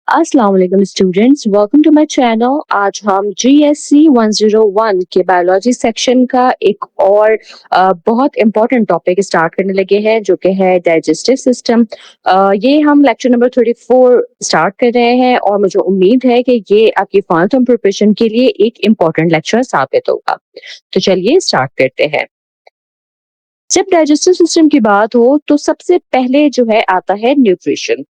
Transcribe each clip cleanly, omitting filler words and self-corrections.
अस्सलाम वालेकुम students, welcome to my channel. आज हम जीएससी 101 के बायोलॉजी सेक्शन का एक और बहुत इम्पोर्टेंट टॉपिक स्टार्ट करने लगे हैं जो कि है डाइजेस्टिव सिस्टम। ये हम लेक्चर नंबर 34 स्टार्ट कर रहे हैं और मुझे उम्मीद है कि ये आपकी फाइनल टर्म प्रिपरेशन के लिए एक इम्पोर्टेंट लेक्चर साबित होगा। तो चलिए स्टार्ट करते हैं। जब डाइजेस्टिव सिस्टम की बात हो तो सबसे पहले जो है आता है न्यूट्रिशन।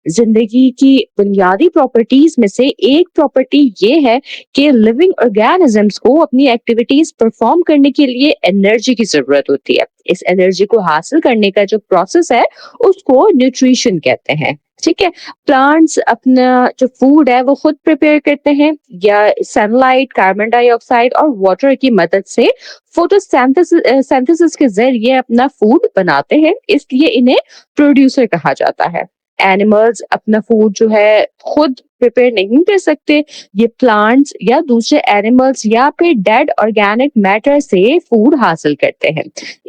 जिंदगी की बुनियादी प्रॉपर्टीज में से एक प्रॉपर्टी ये है कि लिविंग ऑर्गेनिजम्स को अपनी एक्टिविटीज परफॉर्म करने के लिए एनर्जी की जरूरत होती है। इस एनर्जी को हासिल करने का जो प्रोसेस है उसको न्यूट्रिशन कहते हैं। ठीक है। प्लांट्स अपना जो फूड है वो खुद प्रिपेयर करते हैं या सनलाइट, कार्बन डाइऑक्साइड और वाटर की मदद से फोटोसिंथेसिस के जरिए अपना फूड बनाते हैं, इसलिए इन्हें प्रोड्यूसर कहा जाता है। एनिमल्स अपना फूड जो है खुद प्रिपेयर नहीं कर सकते, ये प्लांट्स या दूसरे एनिमल्स या फिर डेड ऑर्गेनिक मैटर से फूड हासिल करते हैं।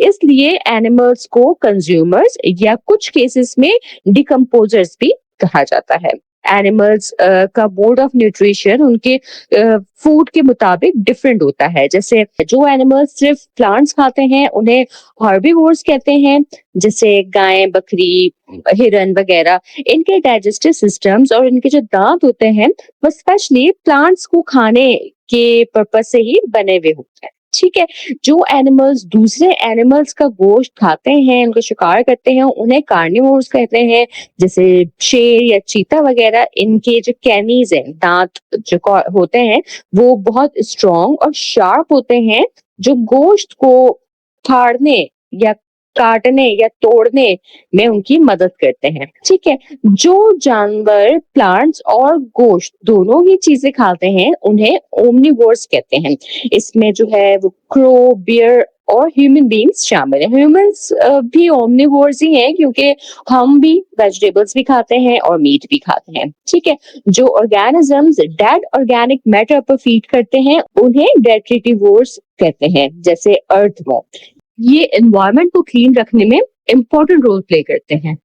इसलिए एनिमल्स को कंज्यूमर्स या कुछ केसेस में डिकम्पोजर्स भी कहा जाता है। एनिमल्स का मोड ऑफ न्यूट्रिशन उनके फूड के मुताबिक डिफरेंट होता है। जैसे जो एनिमल्स सिर्फ प्लांट्स खाते हैं उन्हें हर्बीवोर्स कहते हैं, जैसे गाय, बकरी, हिरन वगैरह। इनके डाइजेस्टिव सिस्टम्स और इनके जो दांत होते हैं वो स्पेशली प्लांट्स को खाने के पर्पज से ही बने हुए होते हैं। ठीक है। जो एनिमल्स दूसरे एनिमल्स का गोश्त खाते हैं, उनको शिकार करते हैं, उन्हें कार्निवोर्स कहते हैं। जैसे शेर या चीता वगैरह, इनके जो कैनीज हैं, दांत जो होते हैं वो बहुत स्ट्रॉन्ग और शार्प होते हैं, जो गोश्त को फाड़ने या काटने या तोड़ने में उनकी मदद करते हैं। ठीक है। जो जानवर प्लांट्स और गोश्त दोनों ही चीजें खाते हैं उन्हें ओमनिवोर्स कहते हैं। इसमें जो है वो क्रो, बियर और ह्यूमन बींग्स शामिल है। ह्यूमंस भी ओमनिवोर्स ही हैं क्योंकि हम भी वेजिटेबल्स भी खाते हैं और मीट भी खाते हैं। ठीक है। जो ऑर्गेनिजम्स डेड ऑर्गेनिक मैटर पर फीड करते हैं उन्हें डेट्रिटिवोर्स कहते हैं, जैसे अर्थवॉर्म। ये एनवायरनमेंट को क्लीन रखने में इम्पोर्टेंट रोल प्ले करते हैं।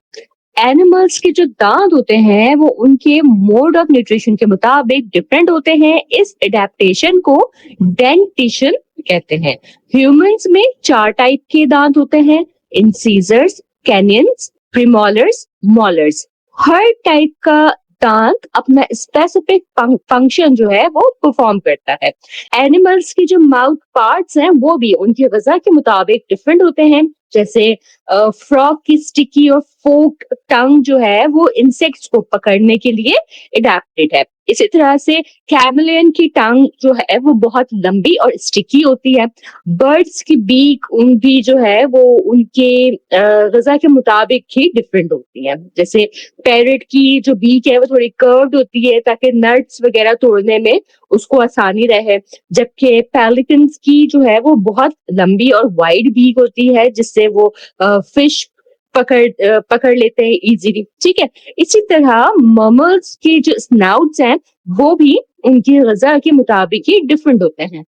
एनिमल्स के जो दांत होते हैं वो उनके मोड ऑफ न्यूट्रिशन के मुताबिक डिफरेंट होते हैं। इस एडेप्टेशन को डेंटिशन कहते हैं। ह्यूमंस में 4 टाइप के दांत होते हैं: इंसीजर्स, कैनियंस, प्रीमोलर्स, मोलर्स। हर टाइप का दांत अपना स्पेसिफिक फंक्शन जो है वो परफॉर्म करता है। एनिमल्स की जो माउथ पार्ट्स हैं वो भी उनकी ग़िज़ा के मुताबिक डिफरेंट होते हैं। जैसे फ्रॉग की स्टिकी और फोक टंग जो है वो इंसेक्ट्स को पकड़ने के लिए एडेप्टेड है। इसी तरह से कैमलियन की टंग जो है वो बहुत लंबी और स्टिकी होती है। बर्ड्स की बीक उनकी जो है वो उनके ग़िज़ा के मुताबिक ही डिफरेंट होती है। जैसे पैरट की जो बीक है वो थोड़ी कर्व्ड होती है ताकि नट्स वगैरह तोड़ने में उसको आसानी रहे, जबकि पेलिकन्स की जो है वो बहुत लंबी और वाइड बीक होती है जिससे वो फिश पकड़ लेते हैं इजीली। ठीक है। इसी तरह ममल्स के जो स्नाउट्स हैं वो भी उनकी ग़िज़ा के मुताबिक ही डिफरेंट होते हैं।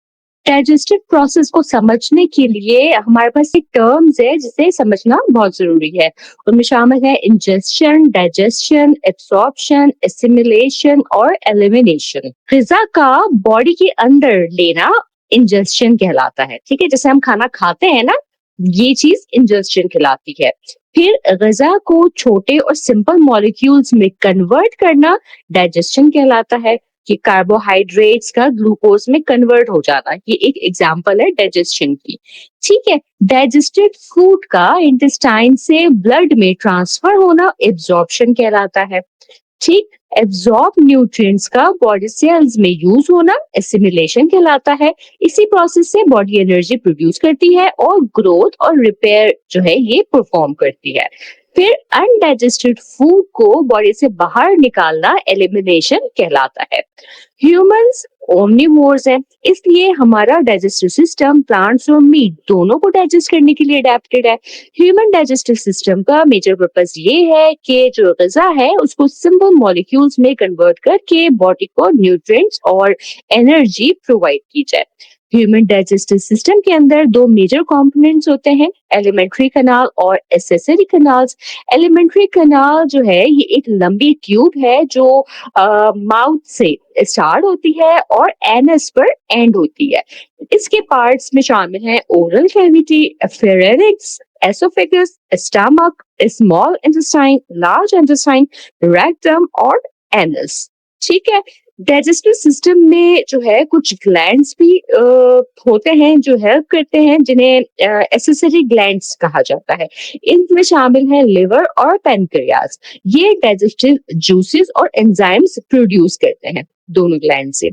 डाइजेस्टिव प्रोसेस को समझने के लिए हमारे पास एक टर्म्स है जिसे समझना बहुत जरूरी है। उनमें शामिल है इंजेस्शन, डाइजेशन, एब्सॉर्प्शन, एसिमिलेशन और एलिमिनेशन। ग़िज़ा का बॉडी के अंदर लेना इंजेस्शन कहलाता है। ठीक है। जैसे हम खाना खाते हैं ना, ये चीज इंजेस्शन कहलाती है। फिर ग़िज़ा को छोटे और सिंपल मॉलिक्यूल्स में कन्वर्ट करना डाइजेशन कहलाता है, कि कार्बोहाइड्रेट्स का ग्लूकोज में कन्वर्ट हो जाना। ये एक एग्जांपल है डाइजेशन की। ठीक है। डाइजेस्टेड फूड का इंटेस्टाइन से ब्लड में ट्रांसफर होना एब्जॉर्प्शन कहलाता है। ठीक। एब्जॉर्ब न्यूट्रिएंट्स का बॉडी सेल्स में यूज होना एसिमिलेशन कहलाता है। इसी प्रोसेस से बॉडी एनर्जी प्रोड्यूस करती है और ग्रोथ और रिपेयर जो है ये परफॉर्म करती है। फिर अनडाइजेस्टेड फूड को बॉडी से बाहर निकालना एलिमिनेशन कहलाता है। ह्यूमंस ओमनिवोर्स हैं, इसलिए हमारा डाइजेस्टिव सिस्टम प्लांट्स और मीट दोनों को डाइजेस्ट करने के लिए अडेप्टेड है। ह्यूमन डाइजेस्टिव सिस्टम का मेजर पर्पस ये है कि जो ग़िज़ा है उसको सिंपल मॉलिक्यूल्स में कन्वर्ट करके बॉडी को न्यूट्रिएंट्स और एनर्जी प्रोवाइड की जाए। ह्यूमन डाइजेस्टिव सिस्टम के अंदर दो मेजर कंपोनेंट्स होते हैं, एलिमेंट्री कनाल और एसेसरी कनाल्स। एलिमेंट्री कनाल जो है ये एक लंबी ट्यूब है जो माउथ से स्टार्ट होती है और एनस पर एंड होती है। इसके पार्ट्स में शामिल हैं oral cavity, pharynx, oesophagus, stomach, small intestine, large intestine, rectum और एनस। ठीक है। डाइजेस्टिव सिस्टम में जो है कुछ ग्लैंड्स भी होते हैं जो हेल्प करते हैं, जिन्हें एसेसरी ग्लैंड्स कहा जाता है। इनमें शामिल है लिवर और पैनक्रियाज। ये डाइजेस्टिव जूसेस और एंजाइम्स प्रोड्यूस करते हैं दोनों ग्लैंड से।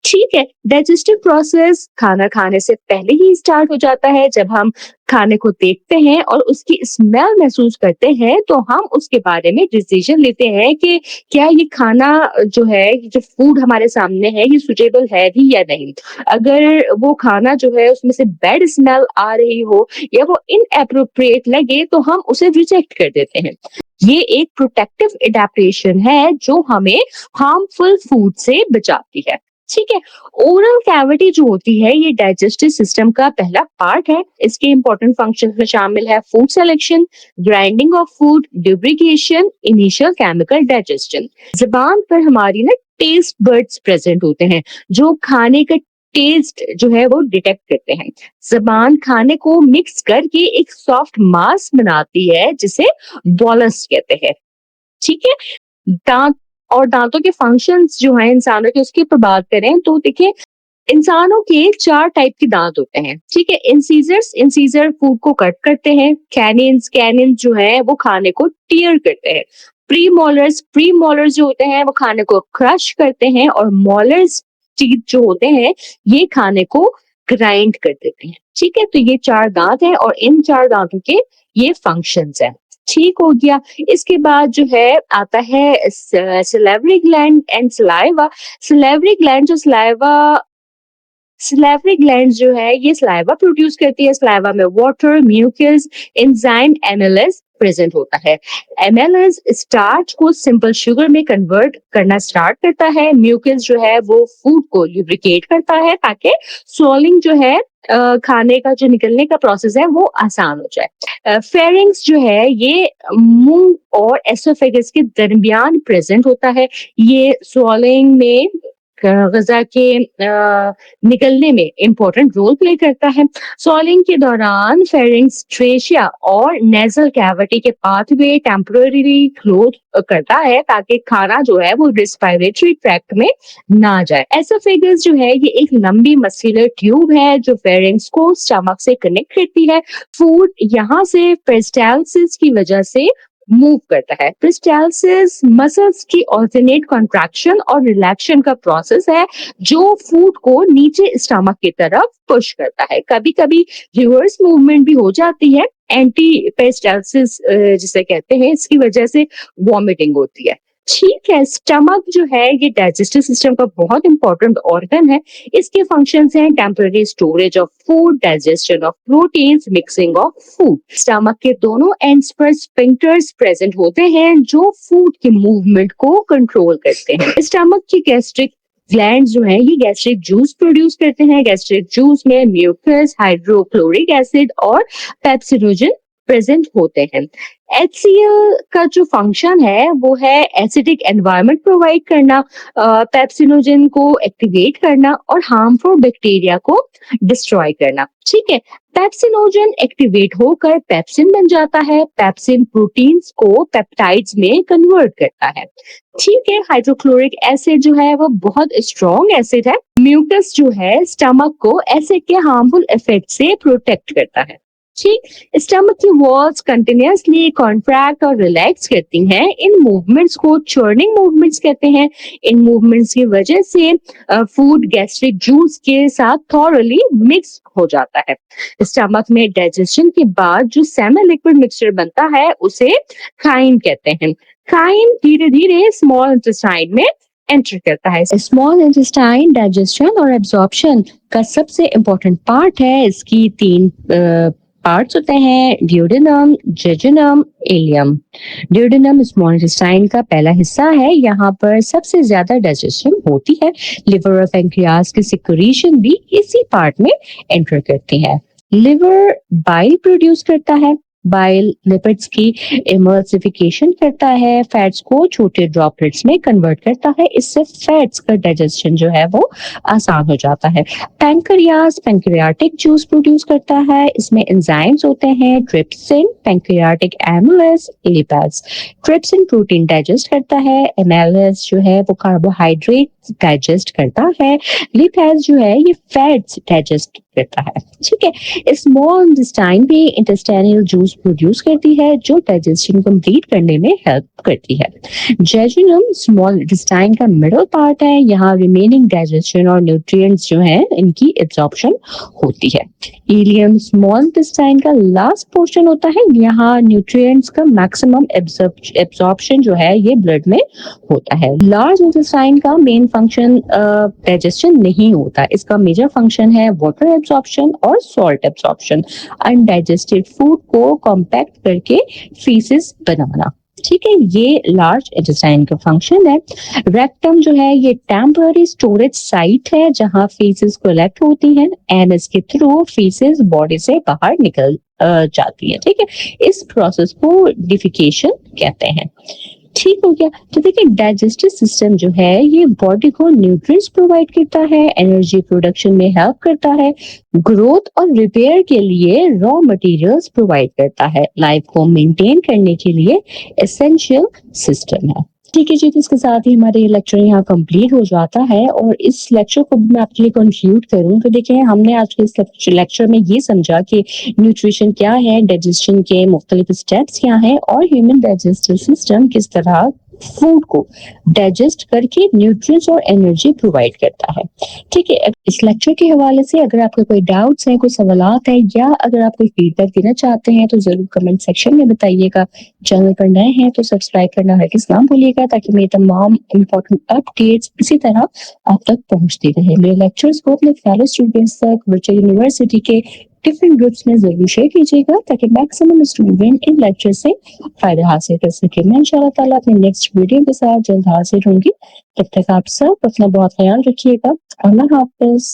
ठीक है। डाइजेस्टिव प्रोसेस खाना खाने से पहले ही स्टार्ट हो जाता है। जब हम खाने को देखते हैं और उसकी स्मेल महसूस करते हैं तो हम उसके बारे में डिसीजन लेते हैं कि क्या ये खाना जो है, ये जो फूड हमारे सामने है, ये सुटेबल है भी या नहीं। अगर वो खाना जो है उसमें से बैड स्मेल आ रही हो या वो इनएप्रोप्रिएट लगे तो हम उसे रिजेक्ट कर देते हैं। ये एक प्रोटेक्टिव एडेप्टेशन है जो हमें हार्मफुल फूड से बचाती है। ठीक है। ओरल कैविटी जो होती है ये डाइजेस्टिव सिस्टम का पहला पार्ट है। इसके इंपॉर्टेंट फंक्शन में शामिल है food selection, grinding of food, lubrication, initial chemical digestion. जुबान पर हमारी ना टेस्ट बर्ड्स प्रेजेंट होते हैं जो खाने का टेस्ट जो है वो डिटेक्ट करते हैं। जुबान खाने को मिक्स करके एक सॉफ्ट मास बनाती है जिसे बॉलस कहते हैं। ठीक है। दांत और दांतों के फंक्शंस जो हैं इंसानों के, उसकी पर बात करें तो देखिए इंसानों के 4 टाइप के दांत होते हैं। ठीक है। इंसीजर फूड को कट करते हैं। कैनिन्स जो है वो खाने को टीयर करते हैं। प्रीमोलर्स जो होते हैं वो खाने को क्रश करते हैं और मोलर्स टीथ जो होते हैं ये खाने को ग्राइंड कर देते हैं। ठीक है। तो ये 4 दांत हैं और इन 4 दांतों के ये फंक्शंस हैं। ठीक हो गया। इसके बाद जो है आता है salivary gland and saliva. Salivary gland जो है ये सलाइवा प्रोड्यूस करती है। सलाइवा में water, mucus, enzyme amylase present होता है। एमएलएस स्टार्च को सिंपल शुगर में कन्वर्ट करना स्टार्ट करता है। म्यूकस जो है वो फूड को लुब्रिकेट करता है ताकि स्वॉलिंग जो है खाने का जो निकलने का प्रोसेस है वो आसान हो जाए। फेरिंग्स जो है ये मुंह और एसोफेगस के दरमियान प्रेजेंट होता है। ये स्वॉलिंग में गजा के निकलने में इंपॉर्टेंट रोल प्ले करता है। स्वॉलिंग के दौरान फेरिंग्स ट्रेशिया और नेजल कैविटी के पाथवे टेम्पररी क्लोज करता है ताकि खाना जो है वो रेस्पिरेटरी ट्रैक्ट में ना जाए। एसोफेगस जो है ये एक लंबी मस्कुलर ट्यूब है जो फेरिंग्स को स्टमक से कनेक्ट करती है। फूड यहाँ से पेरिस्टालसिस की वजह से मूव करता है। पेरिस्टालसिस मसल्स की ऑल्टरनेट कॉन्ट्रैक्शन और रिलैक्शन का प्रोसेस है जो फूड को नीचे स्टमक की तरफ पुश करता है। कभी कभी रिवर्स मूवमेंट भी हो जाती है, एंटी पेरिस्टालसिस जिसे कहते हैं, इसकी वजह से वॉमिटिंग होती है। ठीक है। स्टमक जो है ये डाइजेस्टिव सिस्टम का बहुत इंपॉर्टेंट ऑर्गन है। इसके फंक्शंस हैं temporary storage of food, digestion of proteins, mixing of food. Stomach के दोनों एंड्स पर स्फिंक्टर्स प्रेजेंट होते हैं जो फूड के मूवमेंट को कंट्रोल करते हैं। स्टमक की गैस्ट्रिक ग्लैंड जो है ये गैस्ट्रिक जूस प्रोड्यूस करते हैं। गैस्ट्रिक जूस में म्यूकस, हाइड्रोक्लोरिक एसिड और पेप्सिनोजन प्रेजेंट होते हैं। HCl का जो फंक्शन है वो है एसिडिक एनवायरनमेंट प्रोवाइड करना, पेप्सिनोजन को एक्टिवेट करना और हार्मफुल बैक्टीरिया को डिस्ट्रॉय करना। ठीक है। पेप्सिनोजन एक्टिवेट होकर पेप्सिन बन जाता है। पेप्सिन प्रोटीन्स को पेप्टाइड्स में कन्वर्ट करता है। ठीक है। हाइड्रोक्लोरिक एसिड जो है वो बहुत स्ट्रॉन्ग एसिड है। म्यूकस जो है स्टमक को एसिड के हार्मफुल इफेक्ट से प्रोटेक्ट करता है। ठीक। स्टमक की वॉल्स कंटिन्यूअसली कॉन्ट्रैक्ट और रिलैक्स करती हैं। इन मूवमेंट्स को चर्निंग मूवमेंट्स कहते हैं। इन मूवमेंट्स की वजह से फूड गैस्ट्रिक जूस के साथ थॉरली मिक्स हो जाता है। स्टमक में डाइजेशन के बाद जो सेमी लिक्विड मिक्सचर बनता है उसे खाइम कहते हैं। खाइम धीरे धीरे स्मॉल इंटेस्टाइन में एंटर करता है। स्मॉल इंटेस्टाइन डाइजेशन और एब्जॉर्प्शन का सबसे इम्पोर्टेंट पार्ट है। इसकी 3 पार्ट्स होते हैं duodenum, jejunum, ileum. Duodenum small intestine का पहला हिस्सा है, यहाँ पर सबसे ज्यादा डाइजेशन होती है। लिवर और पैंक्रियाज की सिक्रीशन भी इसी पार्ट में एंटर करती है। लिवर बाइल प्रोड्यूस करता है, बाइल लिपिड्स की इमल्सिफिकेशन करता है, फैट्स को छोटे ड्रॉपलेट्स में कन्वर्ट करता है, इससे फैट्स का डाइजेशन जो है वो आसान हो जाता है। पैंक्रियाज पैंक्रियाटिक जूस प्रोड्यूस करता है, इसमें एंजाइम्स होते हैं trypsin, pancreatic amylase, lipase. Trypsin protein digest करता है, एमाइलेज जो है वो कार्बोहाइड्रेट डाइजेस्ट करता है, लिपेज जो है ये फैट्स डाइजेस्ट करता है। ठीक है, स्मॉल इंटेस्टाइन भी इंटेस्टाइनल जूस प्रोड्यूस करती है जो डाइजेशन कंप्लीट करने में हेल्प करती है। जेजुनम स्मॉल इंटेस्टाइन का मिडल पार्ट है, यहाँ रिमेनिंग डाइजेशन और न्यूट्रिएंट्स जो है इनकी एब्जॉर्प्शन होती है। इलियम स्मॉल इंटेस्टाइन का लास्ट पोर्शन होता है, यहाँ न्यूट्रिएंट्स का मैक्सिमम एब्जॉर्प्शन जो है ये ब्लड में होता है। लार्ज इंटेस्टाइन का मेन फंक्शन डाइजेशन नहीं होता, इसका मेजर फंक्शन है वाटर एब्जॉर्प्शन और सॉल्ट एब्जॉर्प्शन, अनडाइजेस्टेड फूड को कॉम्पैक्ट करके फीसेस बनाना। ठीक है, ये लार्ज इंटेस्टाइन का फंक्शन है। रेक्टम जो है ये टेम्पररी स्टोरेज साइट है जहां फीसेस कलेक्ट होती हैं एंड इसके थ्रू फीसेस बॉडी से बाहर निकल जाती है। ठीक है, इस प्रोसेस को डिफिकेशन कहते हैं। ठीक हो गया। तो देखिए डाइजेस्टिव सिस्टम जो है ये बॉडी को न्यूट्रिएंट्स प्रोवाइड करता है, एनर्जी प्रोडक्शन में हेल्प करता है, ग्रोथ और रिपेयर के लिए रॉ मटेरियल्स प्रोवाइड करता है, लाइफ को मेंटेन करने के लिए एसेंशियल सिस्टम है। ठीक है जी, तो इसके साथ ही हमारे ये लेक्चर यहाँ कंप्लीट हो जाता है और इस लेक्चर को मैं आपके लिए कंक्लूड करूँ तो देखिए हमने आज के इस लेक्चर में ये समझा कि न्यूट्रिशन क्या है, डाइजेशन के मुख्तलिफ स्टेप्स क्या हैं और ह्यूमन डाइजेस्टिव सिस्टम किस तरह फूड को डाइजेस्ट करके न्यूट्रिएंट्स और एनर्जी प्रोवाइड करता है। ठीक है, इस लेक्चर के हवाले से अगर आपके कोई डाउट्स हैं, कोई सवालात हैं या अगर आप कोई फीडबैक देना चाहते हैं तो जरूर कमेंट सेक्शन में बताइएगा। चैनल पर नए हैं तो सब्सक्राइब करना हरगिज़ ना भूलिएगा ताकि मेरी तमाम इम्पोर्टेंट अपडेट्स इसी तरह आप तक पहुंचती रहे। मेरे लेक्चर्स को अपने फेलो स्टूडेंट्स तक वर्चुअल यूनिवर्सिटी के डिफरेंट ग्रुप्स में जरूर शेयर कीजिएगा ताकि मैक्सिमम स्टूडेंट इन लेक्चर से फायदा हासिल कर सके। मैं इंशाल्लाह ताला अपने नेक्स्ट वीडियो के साथ जल्द हाजिर होंगी। तब तक आप सब अपना बहुत ख्याल रखिएगा। अल्लाह हाफिज।